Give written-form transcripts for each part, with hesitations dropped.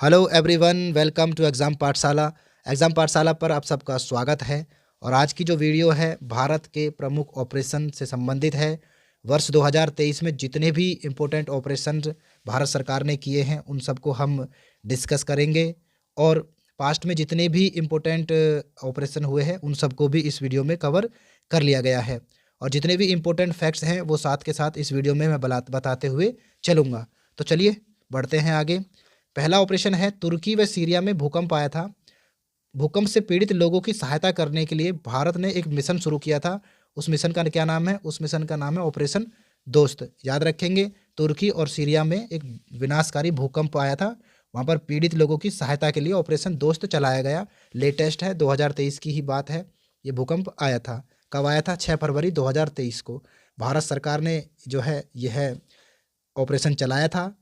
Hello everyone, welcome to exam Pathshala. Exam Pathshala पर आप सबका स्वागत है। और आज की जो वीडियो है भारत के प्रमुख ऑपरेशन से संबंधित है। वर्ष 2023 में जितने भी इम्पोर्टेंट ऑपरेशन भारत सरकार ने किए हैं उन सबको हम डिस्कस करेंगे। और पास्ट में जितने भी इम्पोर्टेंट ऑपरेशन हुए हैं उन सबको भी इस वीडियो में कवर कर लिया गया है। और जितने भी इम्पोर्टेंट फैक्ट्स हैं वो साथ के साथ इस वीडियो में मैं बताते हुए चलूँगा। तो चलिए बढ़ते हैं आगे। पहला ऑपरेशन है, तुर्की व सीरिया में भूकंप आया था। भूकंप से पीड़ित लोगों की सहायता करने के लिए भारत ने एक मिशन शुरू किया था। उस मिशन का क्या नाम है? उस मिशन का नाम है ऑपरेशन दोस्त। याद रखेंगे, तुर्की और सीरिया में एक विनाशकारी भूकंप आया था। वहाँ पर पीड़ित लोगों की सहायता के लिए ऑपरेशन दोस्त चलाया गया। लेटेस्ट है, 2023 की ही बात है। ये भूकंप आया था। कब आया था? 6 फरवरी 2023 को भारत सरकार ने जो है यह ऑपरेशन चलाया था।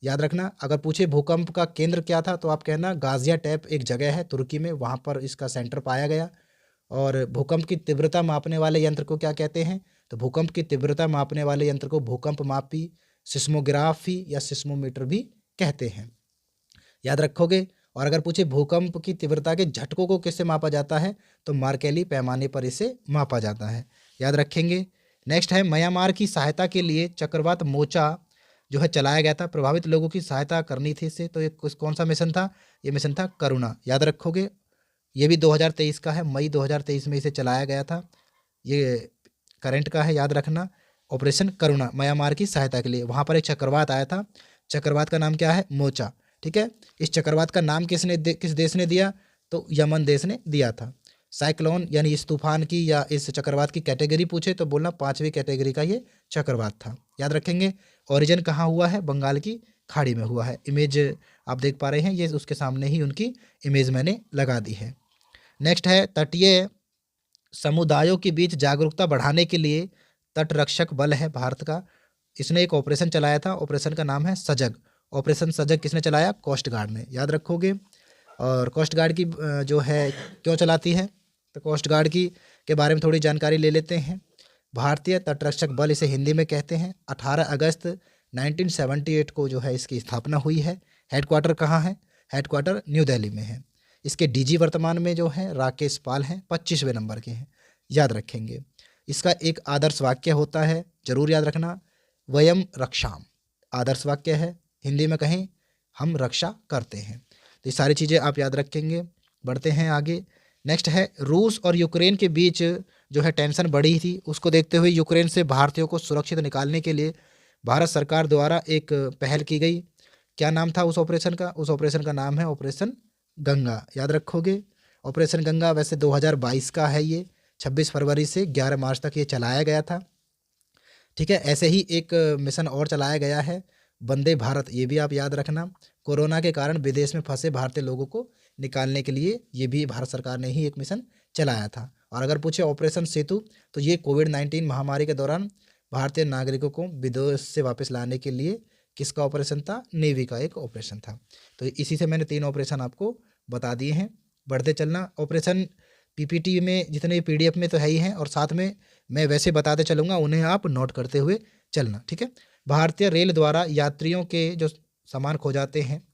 याद रखना, अगर पूछे भूकंप का केंद्र क्या था तो आप कहना गाजियाटेप एक जगह है तुर्की में, वहाँ पर इसका सेंटर पाया गया। और भूकंप की तीव्रता मापने वाले यंत्र को क्या कहते हैं? तो भूकंप की तीव्रता मापने वाले यंत्र को भूकंप मापी, सिस्मोग्राफी या सिस्मोमीटर भी कहते हैं। याद रखोगे। और अगर पूछे भूकंप की तीव्रता के झटकों को किससे मापा जाता है तो मार्केली पैमाने पर इसे मापा जाता है। याद रखेंगे। नेक्स्ट है, म्यांमार की सहायता के लिए चक्रवात मोचा जो है चलाया गया था। प्रभावित लोगों की सहायता करनी थी इसे, तो ये कौन सा मिशन था? ये मिशन था करुणा। याद रखोगे। ये भी 2023 का है, मई 2023 में इसे चलाया गया था। ये करंट का है, याद रखना। ऑपरेशन करुणा म्यांमार की सहायता के लिए। वहाँ पर एक चक्रवात आया था। चक्रवात का नाम क्या है? मोचा। ठीक है। इस चक्रवात का नाम किस देश ने दिया? तो यमन देश ने दिया था। साइक्लोन यानी इस तूफान की या इस चक्रवात की कैटेगरी पूछे तो बोलना 5वीं कैटेगरी का ये चक्रवात था। याद रखेंगे। ओरिजिन कहाँ हुआ है? बंगाल की खाड़ी में हुआ है। इमेज आप देख पा रहे हैं, ये उसके सामने ही उनकी इमेज मैंने लगा दी है। नेक्स्ट है, तटीय समुदायों के बीच जागरूकता बढ़ाने के लिए तटरक्षक बल है भारत का। इसने एक ऑपरेशन चलाया था। ऑपरेशन का नाम है सजग। ऑपरेशन सजग किसने चलाया? कोस्ट गार्ड ने। याद रखोगे। और कोस्ट गार्ड की जो है क्यों चलाती है तो कोस्ट गार्ड की के बारे में थोड़ी जानकारी ले लेते हैं। भारतीय तटरक्षक बल इसे हिंदी में कहते हैं। 18 अगस्त 1978 को जो है इसकी स्थापना हुई है। हेडक्वार्टर कहाँ है? हेडक्वार्टर न्यू दिल्ली में है। इसके डीजी वर्तमान में जो है राकेश पाल हैं, 25वें नंबर के हैं। याद रखेंगे। इसका एक आदर्श वाक्य होता है, जरूर याद रखना, वयम रक्षाम। आदर्श वाक्य है, हिंदी में कहें हम रक्षा करते हैं। तो ये सारी चीज़ें आप याद रखेंगे। बढ़ते हैं आगे। नेक्स्ट है, रूस और यूक्रेन के बीच जो है टेंशन बढ़ी थी, उसको देखते हुए यूक्रेन से भारतीयों को सुरक्षित निकालने के लिए भारत सरकार द्वारा एक पहल की गई। क्या नाम था उस ऑपरेशन का? उस ऑपरेशन का नाम है ऑपरेशन गंगा। याद रखोगे। ऑपरेशन गंगा वैसे 2022 का है। ये 26 फरवरी से 11 मार्च तक ये चलाया गया था। ठीक है। ऐसे ही एक मिशन और चलाया गया है, वंदे भारत। ये भी आप याद रखना। कोरोना के कारण विदेश में फंसे भारतीय लोगों को निकालने के लिए ये भी भारत सरकार ने ही एक मिशन चलाया था। और अगर पूछे ऑपरेशन सेतु तो ये कोविड-19 महामारी के दौरान भारतीय नागरिकों को विदेश से वापस लाने के लिए किसका ऑपरेशन था? नेवी का एक ऑपरेशन था। तो इसी से मैंने 3 ऑपरेशन आपको बता दिए हैं। बढ़ते चलना। ऑपरेशन पीपीटी में जितने पीडीएफ में तो है ही हैं, और साथ में मैं वैसे बताते चलूँगा, उन्हें आप नोट करते हुए चलना। ठीक है। भारतीय रेल द्वारा यात्रियों के जो सामान खो जाते हैं,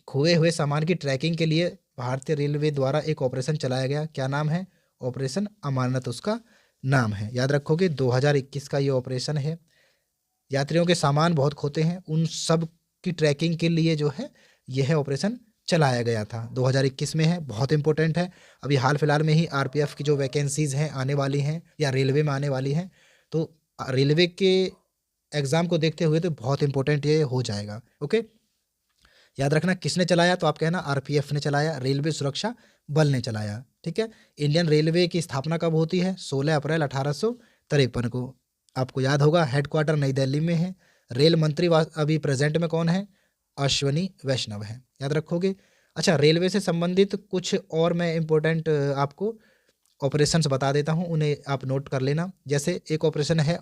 खोए हुए सामान की ट्रैकिंग के लिए भारतीय रेलवे द्वारा एक ऑपरेशन चलाया गया। क्या नाम है? ऑपरेशन अमानत उसका नाम है। याद रखोगे। 2021 का ये ऑपरेशन है। यात्रियों के सामान बहुत खोते हैं, उन सब की ट्रैकिंग के लिए जो है यह ऑपरेशन चलाया गया था। 2021 में है, बहुत इंपॉर्टेंट है। अभी हाल फिलहाल में ही आरपीएफ की जो वैकेंसीज़ हैं आने वाली हैं या रेलवे में आने वाली हैं, तो रेलवे के एग्ज़ाम को देखते हुए तो बहुत इंपॉर्टेंट ये हो जाएगा। ओके। याद रखना, किसने चलाया? तो आप कहना आरपीएफ ने चलाया, रेलवे सुरक्षा बल ने चलाया। ठीक है। इंडियन रेलवे की स्थापना कब होती है? 16 अप्रैल 1853 को। आपको याद होगा, हेडक्वार्टर नई दिल्ली में है। रेल मंत्री अभी प्रेजेंट में कौन है? अश्वनी वैष्णव है। याद रखोगे। अच्छा, रेलवे से संबंधित कुछ और मैं इम्पोर्टेंट आपको ऑपरेशंस बता देता हूँ, उन्हें आप नोट कर लेना। जैसे एक ऑपरेशन है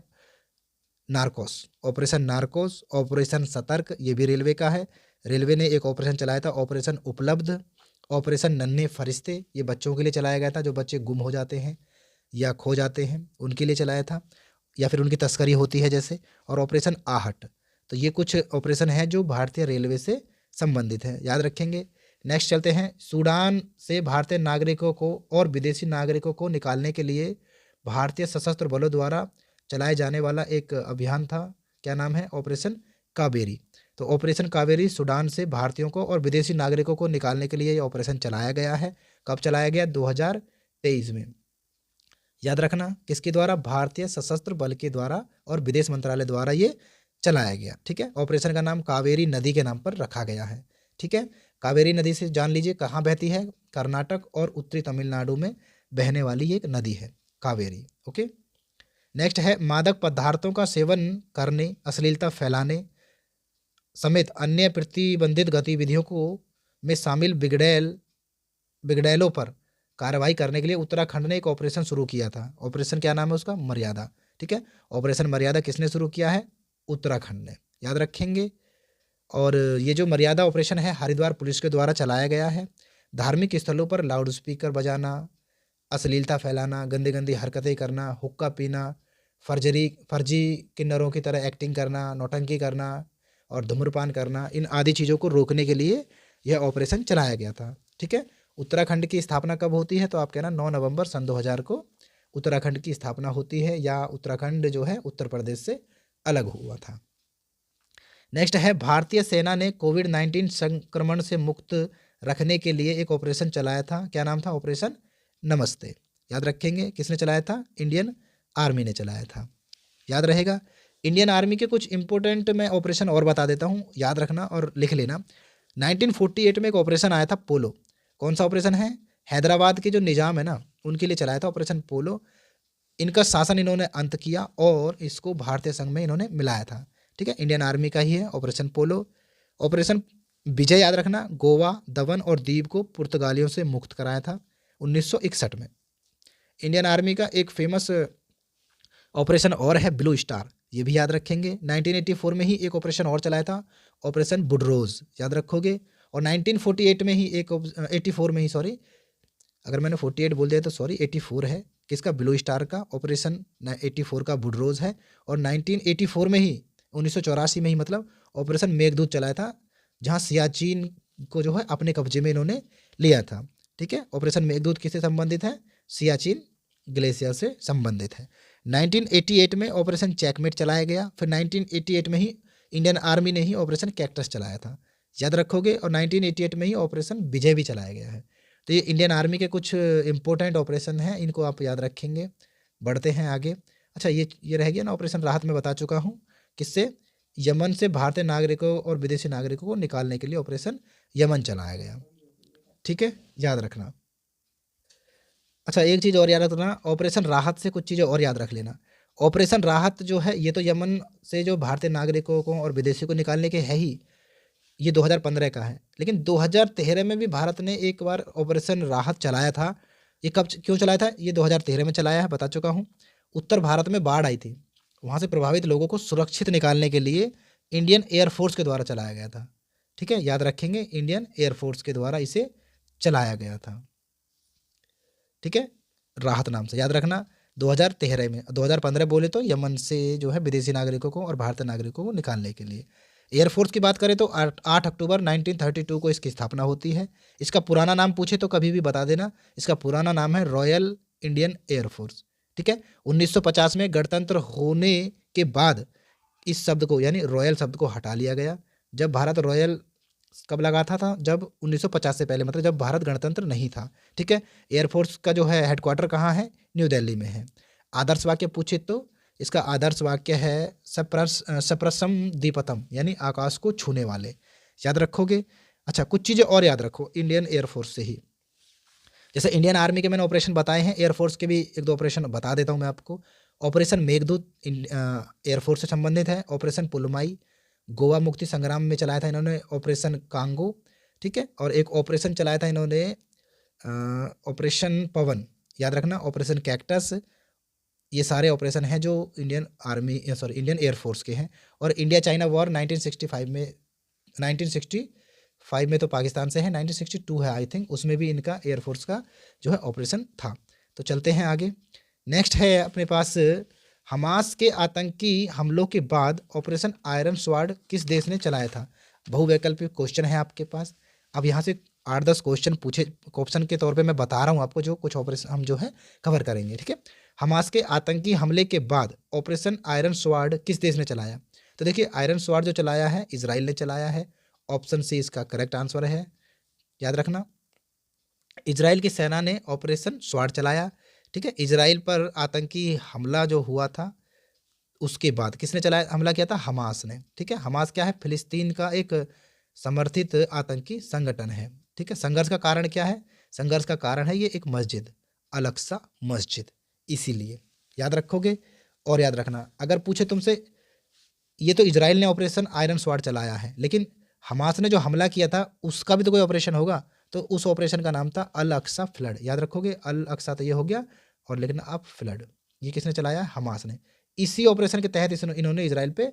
नारकोस, ऑपरेशन नारकोस, ऑपरेशन सतर्क, ये भी रेलवे का है। रेलवे ने एक ऑपरेशन चलाया था, ऑपरेशन उपलब्ध। ऑपरेशन नन्हे फरिश्ते, ये बच्चों के लिए चलाया गया था जो बच्चे गुम हो जाते हैं या खो जाते हैं, उनके लिए चलाया था, या फिर उनकी तस्करी होती है जैसे। और ऑपरेशन आहट। तो ये कुछ ऑपरेशन हैं जो भारतीय रेलवे से संबंधित है, याद रखेंगे। नेक्स्ट चलते हैं, सूडान से भारतीय नागरिकों को और विदेशी नागरिकों को निकालने के लिए भारतीय सशस्त्र बलों द्वारा चलाए जाने वाला एक अभियान था, क्या नाम है? ऑपरेशन कावेरी। तो ऑपरेशन कावेरी सूडान से भारतीयों को और विदेशी नागरिकों को निकालने के लिए ये ऑपरेशन चलाया गया है। कब चलाया गया? 2023 में। याद रखना, किसके द्वारा? भारतीय सशस्त्र बल के द्वारा और विदेश मंत्रालय द्वारा ये चलाया गया। ठीक है, ऑपरेशन का नाम कावेरी नदी के नाम पर रखा गया है। ठीक है, कावेरी नदी से जान लीजिए कहाँ बहती है, कर्नाटक और उत्तरी तमिलनाडु में बहने वाली एक नदी है कावेरी। ओके, नेक्स्ट है, मादक पदार्थों का सेवन करने, अश्लीलता फैलाने समेत अन्य प्रतिबंधित गतिविधियों को में शामिल बिगड़ैलों पर कार्रवाई करने के लिए उत्तराखंड ने एक ऑपरेशन शुरू किया था। ऑपरेशन क्या नाम है उसका? मर्यादा। ठीक है, ऑपरेशन मर्यादा किसने शुरू किया है? उत्तराखंड ने, याद रखेंगे। और ये जो मर्यादा ऑपरेशन है हरिद्वार पुलिस के द्वारा चलाया गया है। धार्मिक स्थलों पर लाउड स्पीकर बजाना, अश्लीलता फैलाना, गंदी गंदी हरकतें करना, हुक्का पीना, फर्जी किन्नरों की तरह एक्टिंग करना, नौटंकी करना और धूम्रपान करना, इन आदि चीज़ों को रोकने के लिए यह ऑपरेशन चलाया गया था। ठीक है, उत्तराखंड की स्थापना कब होती है? तो आप कहना 9 नवंबर सन 2000 को उत्तराखंड की स्थापना होती है, या उत्तराखंड जो है उत्तर प्रदेश से अलग हुआ था। नेक्स्ट है, भारतीय सेना ने कोविड-19 संक्रमण से मुक्त रखने के लिए एक ऑपरेशन चलाया था। क्या नाम था? ऑपरेशन नमस्ते। याद रखेंगे, किसने चलाया था? इंडियन आर्मी ने चलाया था, याद रहेगा। इंडियन आर्मी के कुछ इंपॉर्टेंट मैं ऑपरेशन और बता देता हूँ, याद रखना और लिख लेना। 1948 में एक ऑपरेशन आया था पोलो। कौन सा ऑपरेशन है? हैदराबाद के जो निज़ाम है ना, उनके लिए चलाया था ऑपरेशन पोलो। इनका शासन इन्होंने अंत किया और इसको भारतीय संघ में इन्होंने मिलाया था। ठीक है, इंडियन आर्मी का ही है ऑपरेशन पोलो। ऑपरेशन विजय, याद रखना, गोवा, दमन और दीव को पुर्तगालियों से मुक्त कराया था 1961 में। इंडियन आर्मी का एक फेमस ऑपरेशन और है ब्लू स्टार, ये भी याद रखेंगे। 1984 में ही एक ऑपरेशन और चलाया था, ऑपरेशन बुडरोज, याद रखोगे। और 1948 में ही एक 84 में ही, सॉरी अगर मैंने 48 बोल दिया तो सॉरी, 84 है किसका? ब्लू स्टार का। ऑपरेशन 84 का बुडरोज है। और 1984 में ही 1984 में ही मतलब ऑपरेशन मेघदूत चलाया था, जहाँ सियाचिन को जो है अपने कब्जे में इन्होंने लिया था। ठीक है, ऑपरेशन मेघदूत किससे संबंधित है? सियाचिन ग्लेशियर से संबंधित है। 1988 में ऑपरेशन चेकमेट चलाया गया। फिर 1988 में ही इंडियन आर्मी ने ही ऑपरेशन कैक्टस चलाया था, याद रखोगे। और 1988 में ही ऑपरेशन विजय भी चलाया गया है। तो ये इंडियन आर्मी के कुछ इंपॉर्टेंट ऑपरेशन हैं, इनको आप याद रखेंगे। बढ़ते हैं आगे। अच्छा, ये रह गया ना, ऑपरेशन राहत में बता चुका हूँ। किससे? यमन से भारतीय नागरिकों और विदेशी नागरिकों को निकालने के लिए ऑपरेशन यमन चलाया गया। ठीक है, याद रखना। अच्छा, एक चीज़ और याद रखना, ऑपरेशन राहत से कुछ चीज़ें और याद रख लेना। ऑपरेशन राहत जो है ये तो यमन से जो भारतीय नागरिकों को और विदेशी को निकालने के है ही, ये 2015 का है। लेकिन 2013 में भी भारत ने एक बार ऑपरेशन राहत चलाया था। ये कब क्यों चलाया था? ये 2013 में चलाया है, बता चुका हूँ। उत्तर भारत में बाढ़ आई थी, वहाँ से प्रभावित लोगों को सुरक्षित निकालने के लिए इंडियन एयरफोर्स के द्वारा चलाया गया था। ठीक है, याद रखेंगे, इंडियन एयरफोर्स के द्वारा इसे चलाया गया था। ठीक है, राहत नाम से, याद रखना। 2013 में, 2015 बोले तो यमन से जो है विदेशी नागरिकों को और भारतीय नागरिकों को निकालने के लिए। एयरफोर्स की बात करें तो 8 अक्टूबर 1932 को इसकी स्थापना होती है। इसका पुराना नाम पूछे तो कभी भी बता देना, इसका पुराना नाम है रॉयल इंडियन एयरफोर्स। ठीक है, 1950 में गणतंत्र होने के बाद इस शब्द को यानी रॉयल शब्द को हटा लिया गया। जब भारत रॉयल कब लगाता था? जब 1950 से पहले, मतलब जब भारत गणतंत्र नहीं था। ठीक है, एयरफोर्स का जो है हेडक्वार्टर कहाँ है? न्यू दिल्ली में है। आदर्श वाक्य पूछे तो इसका आदर्श वाक्य है सप्रसम दीपतम, यानी आकाश को छूने वाले, याद रखोगे। अच्छा, कुछ चीज़ें और याद रखो इंडियन एयरफोर्स से ही। जैसे इंडियन आर्मी के मैंने ऑपरेशन बताए हैं, एयरफोर्स के भी एक दो ऑपरेशन बता देता हूँ मैं आपको। ऑपरेशन मेघदूत एयरफोर्स से संबंधित है। ऑपरेशन पुलमाई गोवा मुक्ति संग्राम में चलाया था इन्होंने। ऑपरेशन कांगो, ठीक है। और एक ऑपरेशन चलाया था इन्होंने ऑपरेशन पवन, याद रखना। ऑपरेशन कैक्टस, ये सारे ऑपरेशन हैं जो इंडियन एयरफोर्स के हैं। और इंडिया चाइना वॉर 1965 में तो पाकिस्तान से है, 1962 है आई थिंक, उसमें भी इनका एयरफोर्स का जो है ऑपरेशन था। तो चलते हैं आगे। नेक्स्ट है अपने पास, हमास के आतंकी हमलों के बाद ऑपरेशन आयरन स्वार्ड किस देश ने चलाया था? बहुवैकल्पिक क्वेश्चन है आपके पास। अब यहाँ से 8-10 क्वेश्चन पूछे ऑप्शन के तौर पे मैं बता रहा हूँ आपको, जो कुछ ऑपरेशन हम जो है कवर करेंगे, ठीक है। हमास के आतंकी हमले के बाद ऑपरेशन आयरन स्वॉर्ड किस देश ने चलाया? तो देखिए, आयरन स्वॉर्ड जो चलाया है इजराइल ने चलाया है। ऑप्शन सी इसका करेक्ट आंसर है, याद रखना। इजराइल की सेना ने ऑपरेशन स्वॉर्ड चलाया, ठीक है। इजराइल पर आतंकी हमला जो हुआ था उसके बाद किसने चलाया, हमला किया था? हमास ने, ठीक है। हमास क्या है? फिलिस्तीन का एक समर्थित आतंकी संगठन है, ठीक है। संघर्ष का कारण क्या है? संघर्ष का कारण है ये एक मस्जिद, अल अक्सा मस्जिद, इसीलिए याद रखोगे। और याद रखना, अगर पूछे तुमसे, ये तो इजराइल ने ऑपरेशन आयरन स्वॉर्ड चलाया है, लेकिन हमास ने जो हमला किया था उसका भी तो कोई ऑपरेशन होगा, तो उस ऑपरेशन का नाम था अल अक्सा फ्लड, याद रखोगे। अल अक्सा तो ये हो गया, और लेकिन अब फ्लड ये किसने चलाया? हमास ने। इसी ऑपरेशन के तहत इन्होंने इजराइल पे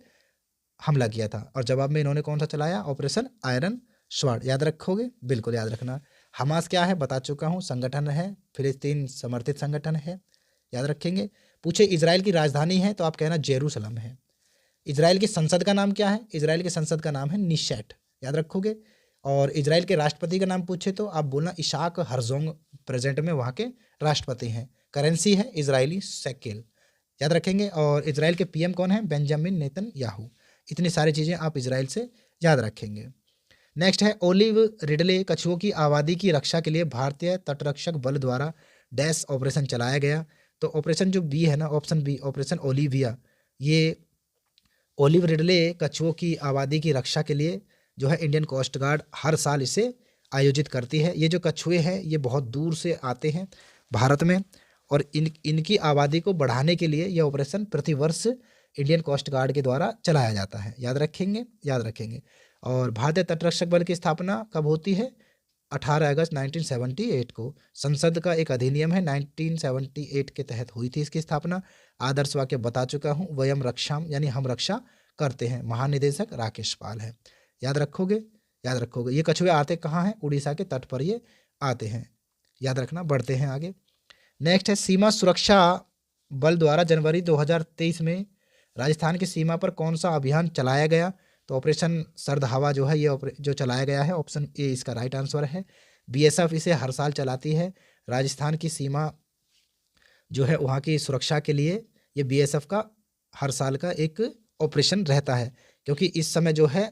हमला किया था, और जवाब में इन्होंने कौन सा चलाया? ऑपरेशन आयरन स्वॉर्ड, याद रखोगे, बिल्कुल याद रखना। हमास क्या है? बता चुका हूँ, संगठन है, फिलिस्तीन समर्थित संगठन है, याद रखेंगे। पूछे इजराइल की राजधानी है तो आप कहना जेरूसलम है। इजराइल की संसद का नाम क्या है? इजराइल की संसद का नाम है निशैट, याद रखोगे। और इजराइल के राष्ट्रपति का नाम पूछे तो आप बोलना इशाक हरजोंग, प्रेजेंट में वहाँ के राष्ट्रपति हैं। करेंसी है इजरायली शेकेल, याद रखेंगे। और इजराइल के पीएम कौन है? Benjamin Netanyahu. इतनी सारी चीज़ें आप इजराइल से याद रखेंगे। नेक्स्ट है, ओलिव रिडले कछुओं की आबादी की रक्षा के लिए भारतीय तटरक्षक बल द्वारा डैश ऑपरेशन चलाया गया। तो ऑपरेशन जो बी है ना, ऑप्शन बी, ऑपरेशन ओलिविया, ये ओलिव रिडले कछुओं की आबादी की रक्षा के लिए जो है इंडियन कोस्ट गार्ड हर साल इसे आयोजित करती है। ये जो कछुए हैं ये बहुत दूर से आते हैं भारत में, और इनकी आबादी को बढ़ाने के लिए यह ऑपरेशन प्रतिवर्ष इंडियन कोस्ट गार्ड के द्वारा चलाया जाता है, याद रखेंगे, याद रखेंगे। और भारतीय तटरक्षक बल की स्थापना कब होती है? 18 अगस्त 1978 को। संसद का एक अधिनियम है 1978 के तहत हुई थी इसकी स्थापना। आदर्श वाक्य बता चुका हूँ, वयम रक्षाम, यानी हम रक्षा करते हैं। महानिदेशक राकेश पाल है, याद रखोगे, याद रखोगे। ये कछुए आते कहाँ हैं? उड़ीसा के तट पर ये आते हैं, याद रखना। बढ़ते हैं आगे। नेक्स्ट है, सीमा सुरक्षा बल द्वारा जनवरी 2023 में राजस्थान की सीमा पर कौन सा अभियान चलाया गया? तो ऑपरेशन सर्द हवा जो है ये जो चलाया गया है, ऑप्शन ए इसका राइट आंसर है। बीएसएफ इसे हर साल चलाती है। राजस्थान की सीमा जो है वहाँ की सुरक्षा के लिए ये बीएसएफ का हर साल का एक ऑपरेशन रहता है, क्योंकि इस समय जो है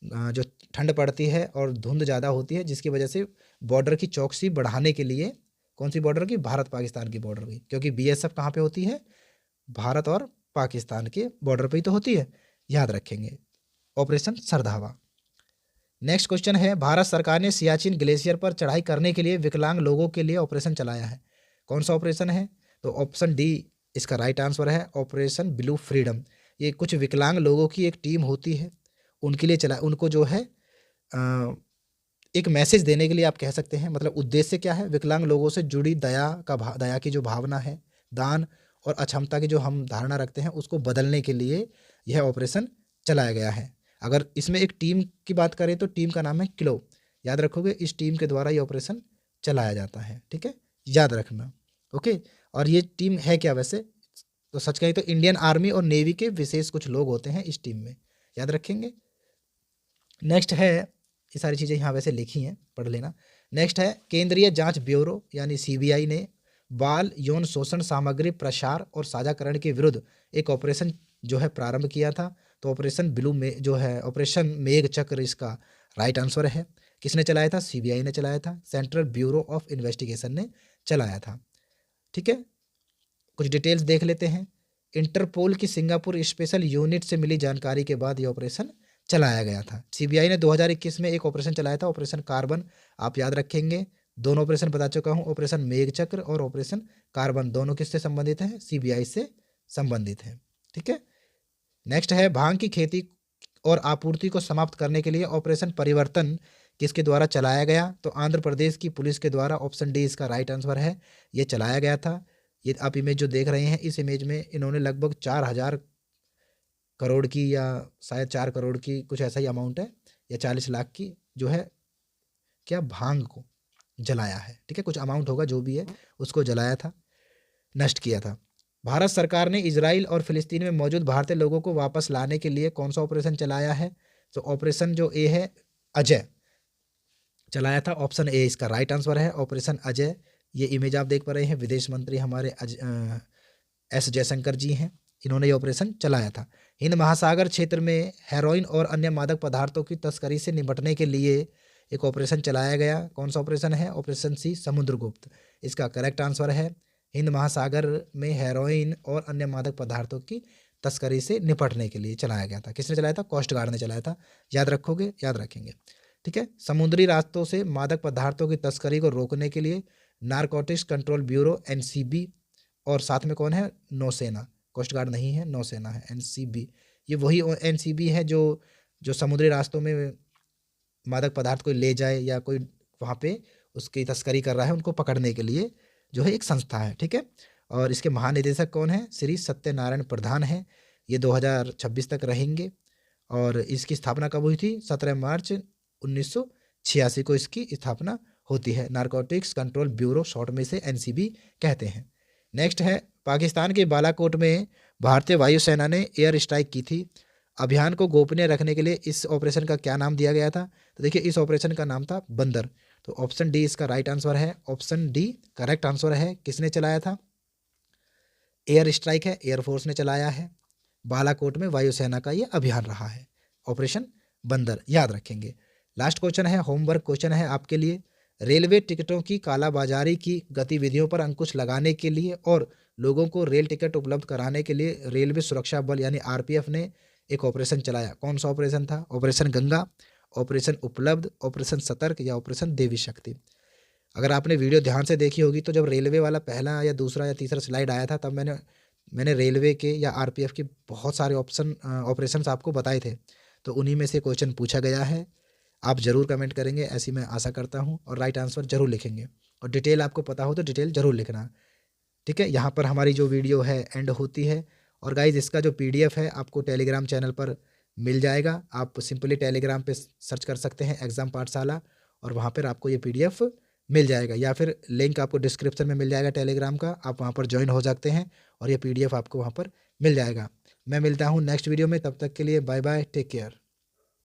जो ठंड पड़ती है और धुंध ज़्यादा होती है, जिसकी वजह से बॉर्डर की चौकसी बढ़ाने के लिए, कौन सी बॉर्डर की? भारत पाकिस्तान की बॉर्डर की, क्योंकि बीएसएफ कहाँ पे होती है? भारत और पाकिस्तान के बॉर्डर पे ही तो होती है, याद रखेंगे। ऑपरेशन सरधावा। नेक्स्ट क्वेश्चन है, भारत सरकार ने सियाचिन ग्लेशियर पर चढ़ाई करने के लिए विकलांग लोगों के लिए ऑपरेशन चलाया है। कौन सा ऑपरेशन है? तो ऑप्शन डी इसका राइट आंसर है, ऑपरेशन ब्लू फ्रीडम। ये कुछ विकलांग लोगों की एक टीम होती है, उनके लिए चला, उनको जो है एक मैसेज देने के लिए आप कह सकते हैं। मतलब उद्देश्य क्या है? विकलांग लोगों से जुड़ी दया की जो भावना है, दान और अक्षमता की जो हम धारणा रखते हैं, उसको बदलने के लिए यह ऑपरेशन चलाया गया है। अगर इसमें एक टीम की बात करें तो टीम का नाम है क्लो, याद रखोगे। इस टीम के द्वारा ये ऑपरेशन चलाया जाता है, ठीक है, याद रखना, ओके। और ये टीम है क्या वैसे? तो सच कहें तो इंडियन आर्मी और नेवी के विशेष कुछ लोग होते हैं इस टीम में, याद रखेंगे। नेक्स्ट है, ये सारी चीज़ें यहाँ वैसे लिखी हैं, पढ़ लेना। नेक्स्ट है, केंद्रीय जांच ब्यूरो यानी सीबीआई ने बाल यौन शोषण सामग्री प्रसार और साझाकरण के विरुद्ध एक ऑपरेशन जो है प्रारंभ किया था। तो ऑपरेशन ब्लू में जो है ऑपरेशन मेघ चक्र इसका राइट आंसर है। किसने चलाया था? सीबीआई ने चलाया था, सेंट्रल ब्यूरो ऑफ इन्वेस्टिगेशन ने चलाया था, ठीक है। कुछ डिटेल्स देख लेते हैं। इंटरपोल की सिंगापुर स्पेशल यूनिट से मिली जानकारी के बाद ये ऑपरेशन चलाया गया था। सीबीआई ने 2021 में एक ऑपरेशन चलाया था, ऑपरेशन कार्बन, आप याद रखेंगे। दोनों ऑपरेशन बता चुका हूँ, ऑपरेशन मेघचक्र और ऑपरेशन कार्बन, दोनों किससे संबंधित हैं? सीबीआई से संबंधित हैं, ठीक है। नेक्स्ट है, भांग की खेती और आपूर्ति को समाप्त करने के लिए ऑपरेशन परिवर्तन किसके द्वारा चलाया गया? तो आंध्र प्रदेश की पुलिस के द्वारा, ऑप्शन डी इसका राइट आंसर है, ये चलाया गया था। ये आप इमेज जो देख रहे हैं, इस इमेज में इन्होंने लगभग 4,000 करोड़ की या शायद 4 करोड़ की कुछ ऐसा ही अमाउंट है, या 40 लाख की जो है क्या भांग को जलाया है, ठीक है। कुछ अमाउंट होगा जो भी है, उसको जलाया था, नष्ट किया था। भारत सरकार ने इजराइल और फिलिस्तीन में मौजूद भारतीय लोगों को वापस लाने के लिए कौन सा ऑपरेशन चलाया है? तो ऑपरेशन जो ए है अजय चलाया था, ऑप्शन ए इसका राइट आंसर है, ऑपरेशन अजय। ये इमेज आप देख पा रहे हैं, विदेश मंत्री हमारे एस जयशंकर जी हैं, इन्होंने ये ऑपरेशन चलाया था। हिंद महासागर क्षेत्र में हेरोइन और अन्य मादक पदार्थों की तस्करी से निपटने के लिए एक ऑपरेशन चलाया गया। कौन सा ऑपरेशन है? Operation C Samudragupta. इसका करेक्ट आंसर है हिंद महासागर में हेरोइन और अन्य मादक पदार्थों की तस्करी से निपटने के लिए चलाया गया था। किसने चलाया था? कोस्ट गार्ड ने चलाया था। याद रखोगे? याद रखेंगे, ठीक है। समुद्री रास्तों से मादक पदार्थों की तस्करी को रोकने के लिए नारकोटिक्स कंट्रोल ब्यूरो एनसीबी, और साथ में कौन है? नौसेना। कोस्ट गार्ड नहीं है, नौसेना है, एनसीबी। ये वही एनसीबी है जो समुद्री रास्तों में मादक पदार्थ कोई ले जाए या कोई वहाँ पे उसकी तस्करी कर रहा है, उनको पकड़ने के लिए जो है एक संस्था है, ठीक है। और इसके महानिदेशक कौन है? श्री सत्यनारायण प्रधान है। ये 2026 तक रहेंगे। और इसकी स्थापना कब हुई थी? 17 मार्च 1986 को इसकी स्थापना होती है। नारकोटिक्स कंट्रोल ब्यूरो, शॉर्ट में से एनसीबी कहते हैं। नेक्स्ट है, पाकिस्तान के बालाकोट में भारतीय वायुसेना ने एयर स्ट्राइक की थी। अभियान को गोपनीय रखने के लिए इस ऑपरेशन का क्या नाम दिया गया था? तो देखिए, इस ऑपरेशन का नाम था बंदर। तो ऑप्शन डी इसका राइट आंसर है, ऑप्शन डी करेक्ट आंसर है। किसने चलाया था? एयर स्ट्राइक है, एयरफोर्स ने चलाया है। बालाकोट में वायुसेना का ये अभियान रहा है, ऑपरेशन बंदर, याद रखेंगे। लास्ट क्वेश्चन है, होमवर्क क्वेश्चन है आपके लिए। रेलवे टिकटों की कालाबाजारी की गतिविधियों पर अंकुश लगाने के लिए और लोगों को रेल टिकट उपलब्ध कराने के लिए रेलवे सुरक्षा बल यानी आरपीएफ ने एक ऑपरेशन चलाया। कौन सा ऑपरेशन था? ऑपरेशन गंगा, ऑपरेशन उपलब्ध, ऑपरेशन सतर्क या ऑपरेशन देवी शक्ति। अगर आपने वीडियो ध्यान से देखी होगी तो जब रेलवे वाला पहला या दूसरा या तीसरा स्लाइड आया था तब मैंने रेलवे के या आरपीएफ के बहुत सारे ऑपरेशंस आपको बताए थे। तो उन्हीं में से क्वेश्चन पूछा गया है। आप ज़रूर कमेंट करेंगे, ऐसी मैं आशा करता हूँ, और राइट आंसर जरूर लिखेंगे। और डिटेल आपको पता हो तो डिटेल जरूर लिखना, ठीक है। यहाँ पर हमारी जो वीडियो है एंड होती है। और गाइज, इसका जो पीडीएफ है आपको टेलीग्राम चैनल पर मिल जाएगा। आप सिंपली टेलीग्राम पे सर्च कर सकते हैं एग्ज़ाम पाठशाला, और वहाँ पर आपको ये पीडीएफ मिल जाएगा, या फिर लिंक आपको डिस्क्रिप्शन में मिल जाएगा टेलीग्राम का, आप वहाँ पर ज्वाइन हो सकते हैं और ये पीडीएफ आपको वहाँ पर मिल जाएगा। मैं मिलता हूँ नेक्स्ट वीडियो में, तब तक के लिए बाय बाय, टेक केयर।